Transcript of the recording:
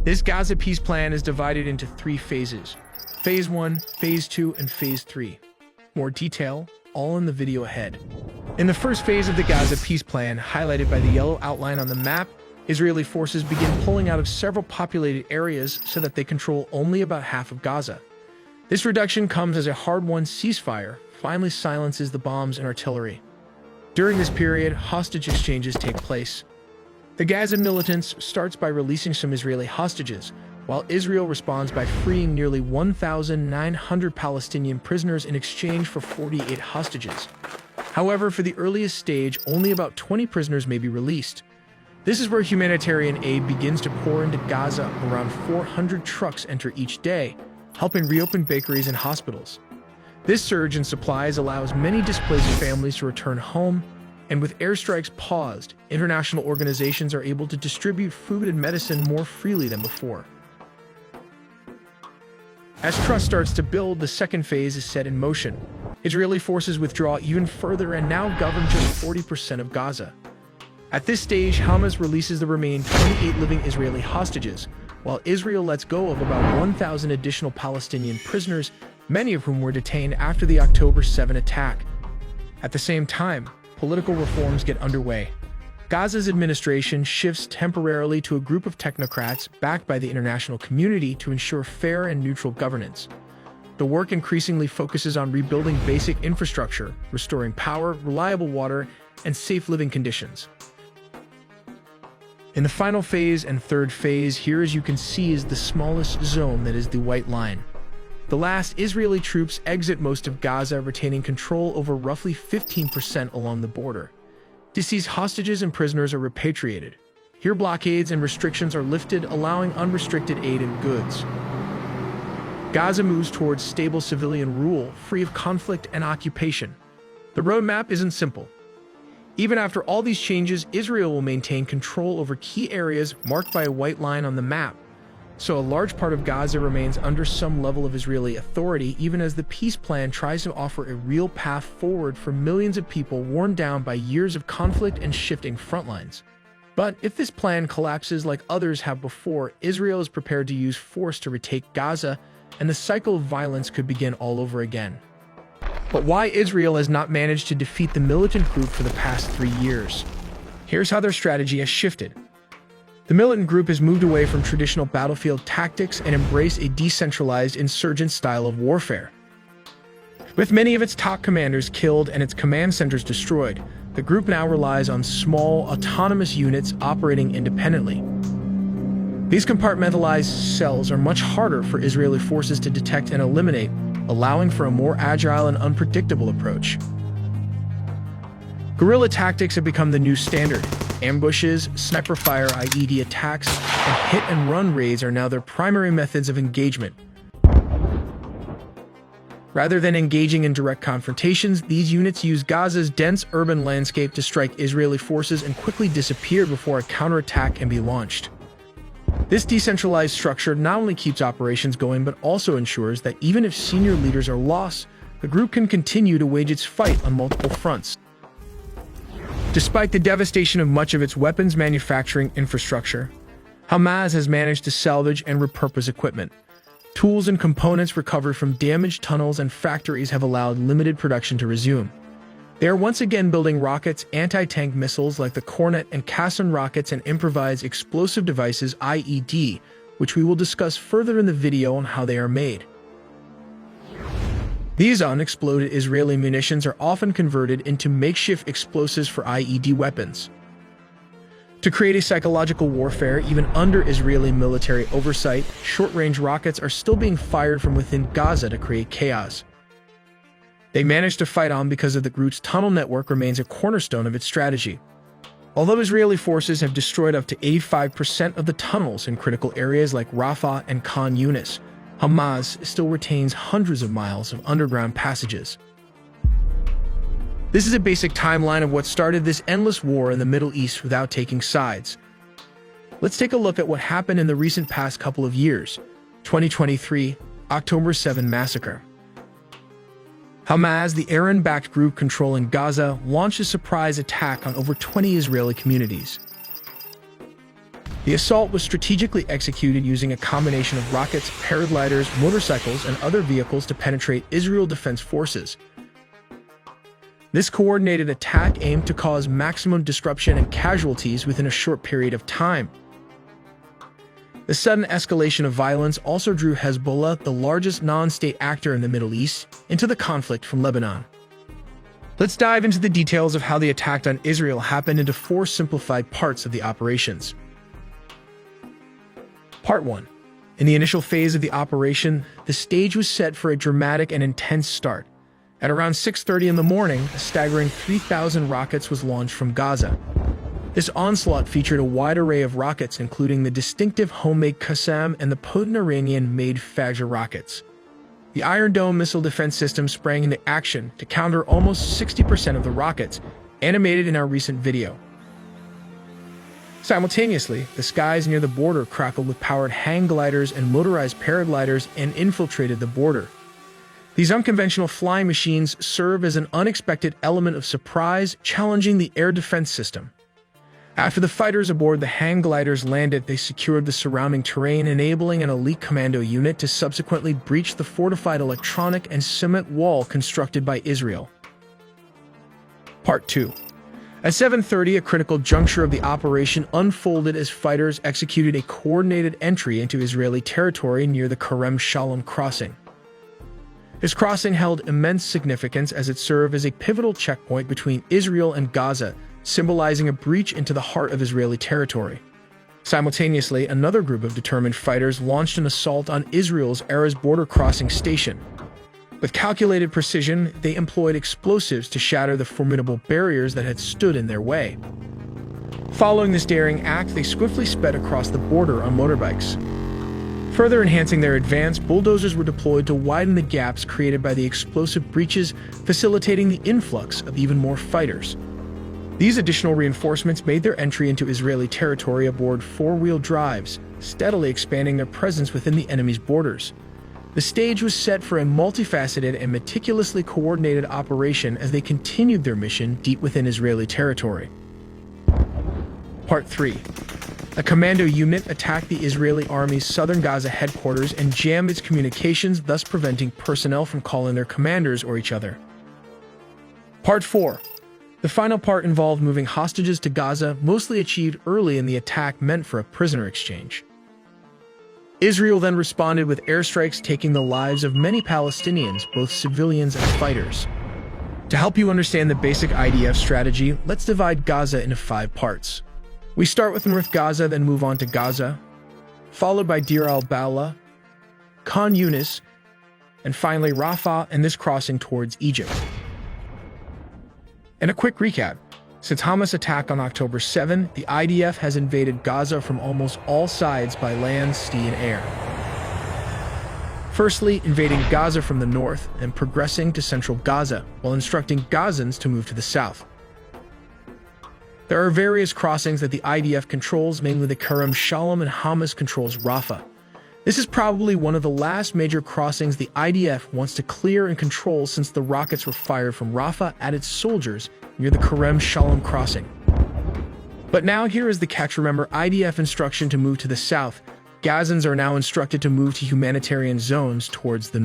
This Gaza peace plan is divided into 3 phases: Phase 1, Phase 2, and Phase 3. More detail, all in the video ahead. In the first phase of the Gaza peace plan, highlighted by the yellow outline on the map, Israeli forces begin pulling out of several populated areas so that they control only about half of Gaza. This reduction comes as a hard-won ceasefire finally silences the bombs and artillery. During this period, hostage exchanges take place. The Gaza militants starts by releasing some Israeli hostages, while Israel responds by freeing nearly 1,900 Palestinian prisoners in exchange for 48 hostages. However, for the earliest stage, only about 20 prisoners may be released. This is where humanitarian aid begins to pour into Gaza. Around 400 trucks enter each day, helping reopen bakeries and hospitals. This surge in supplies allows many displaced families to return home, and with airstrikes paused, international organizations are able to distribute food and medicine more freely than before. As trust starts to build, the second phase is set in motion. Israeli forces withdraw even further and now govern just 40% of Gaza. At this stage, Hamas releases the remaining 28 living Israeli hostages, while Israel lets go of about 1,000 additional Palestinian prisoners, many of whom were detained after the October 7 attack. At the same time, political reforms get underway. Gaza's administration shifts temporarily to a group of technocrats backed by the international community to ensure fair and neutral governance. The work increasingly focuses on rebuilding basic infrastructure, restoring power, reliable water, and safe living conditions. In the final phase and third phase, here as you can see is the smallest zone, that is the white line. The last Israeli troops exit most of Gaza, retaining control over roughly 15% along the border. Deceased hostages and prisoners are repatriated. Here blockades and restrictions are lifted, allowing unrestricted aid and goods. Gaza moves towards stable civilian rule, free of conflict and occupation. The roadmap isn't simple. Even after all these changes, Israel will maintain control over key areas marked by a white line on the map. So a large part of Gaza remains under some level of Israeli authority, even as the peace plan tries to offer a real path forward for millions of people worn down by years of conflict and shifting frontlines. But if this plan collapses like others have before, Israel is prepared to use force to retake Gaza, and the cycle of violence could begin all over again. But why Israel has not managed to defeat the militant group for the past 3 years? Here's how their strategy has shifted. The militant group has moved away from traditional battlefield tactics and embraced a decentralized insurgent style of warfare. With many of its top commanders killed and its command centers destroyed, the group now relies on small, autonomous units operating independently. These compartmentalized cells are much harder for Israeli forces to detect and eliminate, allowing for a more agile and unpredictable approach. Guerrilla tactics have become the new standard. Ambushes, sniper fire, IED attacks, and hit-and-run raids are now their primary methods of engagement. Rather than engaging in direct confrontations, these units use Gaza's dense urban landscape to strike Israeli forces and quickly disappear before a counterattack can be launched. This decentralized structure not only keeps operations going but also ensures that even if senior leaders are lost, the group can continue to wage its fight on multiple fronts. Despite the devastation of much of its weapons manufacturing infrastructure, Hamas has managed to salvage and repurpose equipment. Tools and components recovered from damaged tunnels and factories have allowed limited production to resume. They are once again building rockets, anti-tank missiles like the Kornet and Kassan rockets, and improvised explosive devices IED, which we will discuss further in the video on how they are made. These unexploded Israeli munitions are often converted into makeshift explosives for IED weapons. To create a psychological warfare, even under Israeli military oversight, short-range rockets are still being fired from within Gaza to create chaos. They managed to fight on because of the group's tunnel network remains a cornerstone of its strategy. Although Israeli forces have destroyed up to 85% of the tunnels in critical areas like Rafah and Khan Yunis, Hamas still retains hundreds of miles of underground passages. This is a basic timeline of what started this endless war in the Middle East without taking sides. Let's take a look at what happened in the recent past couple of years. 2023, October 7 massacre. Hamas, the Iran-backed group controlling Gaza, launched a surprise attack on over 20 Israeli communities. The assault was strategically executed using a combination of rockets, paragliders, motorcycles, and other vehicles to penetrate Israel Defense Forces. This coordinated attack aimed to cause maximum disruption and casualties within a short period of time. The sudden escalation of violence also drew Hezbollah, the largest non-state actor in the Middle East, into the conflict from Lebanon. Let's dive into the details of how the attack on Israel happened into 4 simplified parts of the operations. Part 1. In the initial phase of the operation, the stage was set for a dramatic and intense start. At around 6:30 in the morning, a staggering 3,000 rockets was launched from Gaza. This onslaught featured a wide array of rockets, including the distinctive homemade Qassam and the potent Iranian-made Fajr rockets. The Iron Dome missile defense system sprang into action to counter almost 60% of the rockets, animated in our recent video. Simultaneously, the skies near the border crackled with powered hang gliders and motorized paragliders and infiltrated the border. These unconventional flying machines serve as an unexpected element of surprise, challenging the air defense system. After the fighters aboard the hang gliders landed, they secured the surrounding terrain, enabling an elite commando unit to subsequently breach the fortified electronic and cement wall constructed by Israel. Part 2. At 7:30, a critical juncture of the operation unfolded as fighters executed a coordinated entry into Israeli territory near the Kerem Shalom crossing. This crossing held immense significance as it served as a pivotal checkpoint between Israel and Gaza, symbolizing a breach into the heart of Israeli territory. Simultaneously, another group of determined fighters launched an assault on Israel's Erez border crossing station. With calculated precision, they employed explosives to shatter the formidable barriers that had stood in their way. Following this daring act, they swiftly sped across the border on motorbikes. Further enhancing their advance, bulldozers were deployed to widen the gaps created by the explosive breaches, facilitating the influx of even more fighters. These additional reinforcements made their entry into Israeli territory aboard 4-wheel drives, steadily expanding their presence within the enemy's borders. The stage was set for a multifaceted and meticulously coordinated operation as they continued their mission deep within Israeli territory. Part 3. A commando unit attacked the Israeli Army's southern Gaza headquarters and jammed its communications, thus preventing personnel from calling their commanders or each other. Part 4. The final part involved moving hostages to Gaza, mostly achieved early in the attack meant for a prisoner exchange. Israel then responded with airstrikes, taking the lives of many Palestinians, both civilians and fighters. To help you understand the basic IDF strategy, let's divide Gaza into 5 parts. We start with North Gaza, then move on to Gaza, followed by Deir al-Balah, Khan Yunis, and finally Rafah and this crossing towards Egypt. And a quick recap. Since Hamas' attack on October 7, the IDF has invaded Gaza from almost all sides by land, sea, and air. Firstly, invading Gaza from the north and progressing to central Gaza, while instructing Gazans to move to the south. There are various crossings that the IDF controls, mainly the Kerem Shalom, and Hamas controls Rafah. This is probably one of the last major crossings the IDF wants to clear and control, since the rockets were fired from Rafah at its soldiers near the Kerem Shalom crossing. But now here is the catch. Remember IDF instruction to move to the south. Gazans are now instructed to move to humanitarian zones towards the north.